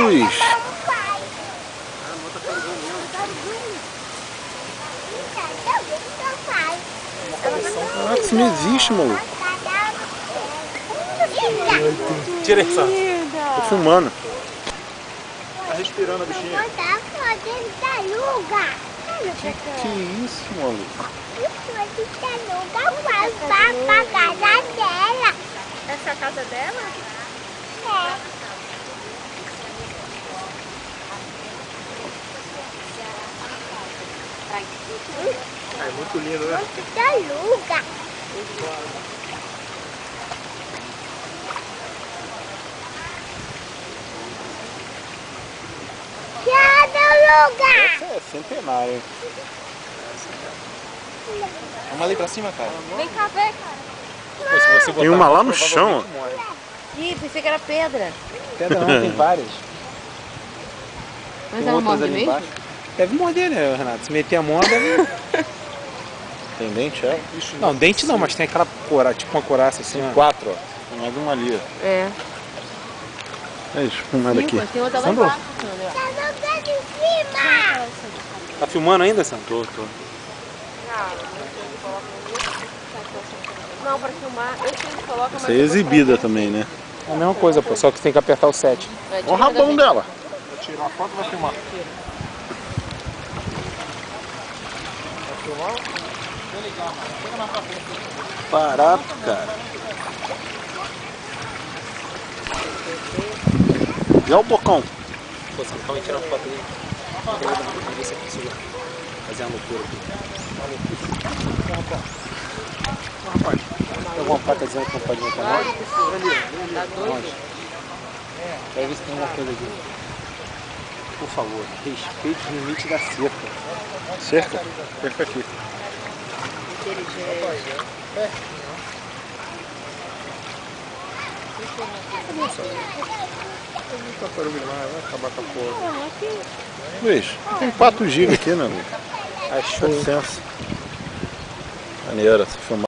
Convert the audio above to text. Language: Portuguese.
Luiz? Caraca, isso não existe, maluco. Tira essa. Tô filmando. Tá respirando a bichinha. Que isso, maluco? Essa é a casa dela? É muito lindo, né? Essa é centenária. Vamos ali pra cima, cara. Vem cá ver, cara. Se você Tem uma lá no chão, ó. morre. Ih, pensei que era pedra. Pedra não, tem várias. Mas Tem ela outras morde ali mesmo? embaixo. Deve morder, né, Renato? Se meter a mão, deve... Tem dente, é? Não, dente não, mas tem aquela cora, tipo uma coraça assim, Tem ó. 4, ó. Tem mais uma ali, ó. É. É isso, filmando aqui. Tem outra lá Sandro? embaixo. Tá filmando ainda, Sam? Tô. Não, pra filmar, eu sempre coloco mais. Essa aí é exibida também, né? É a mesma coisa, pô, só que tem que apertar o 7. Olha o rabão dela. Vou tirar a foto e vai filmar. Vai filmar? Barato, cara. E olha o bocão. Pô, Sam, calma aí, tirar uma foto ali. Vamos ver se eu consigo fazer uma loucura aqui. Rapaz, tem alguma placa dizendo que não pode entrar mais? Tá doido? Quero ver se tem alguma coisa aqui. Por favor, respeite o limite da cerca. Cerca? Cerca aqui. Inteligente. Vai acabar com a porra. Luiz, tem 4 GB aqui, né, Luiz? Achou. Licença. Maneira, se filmar.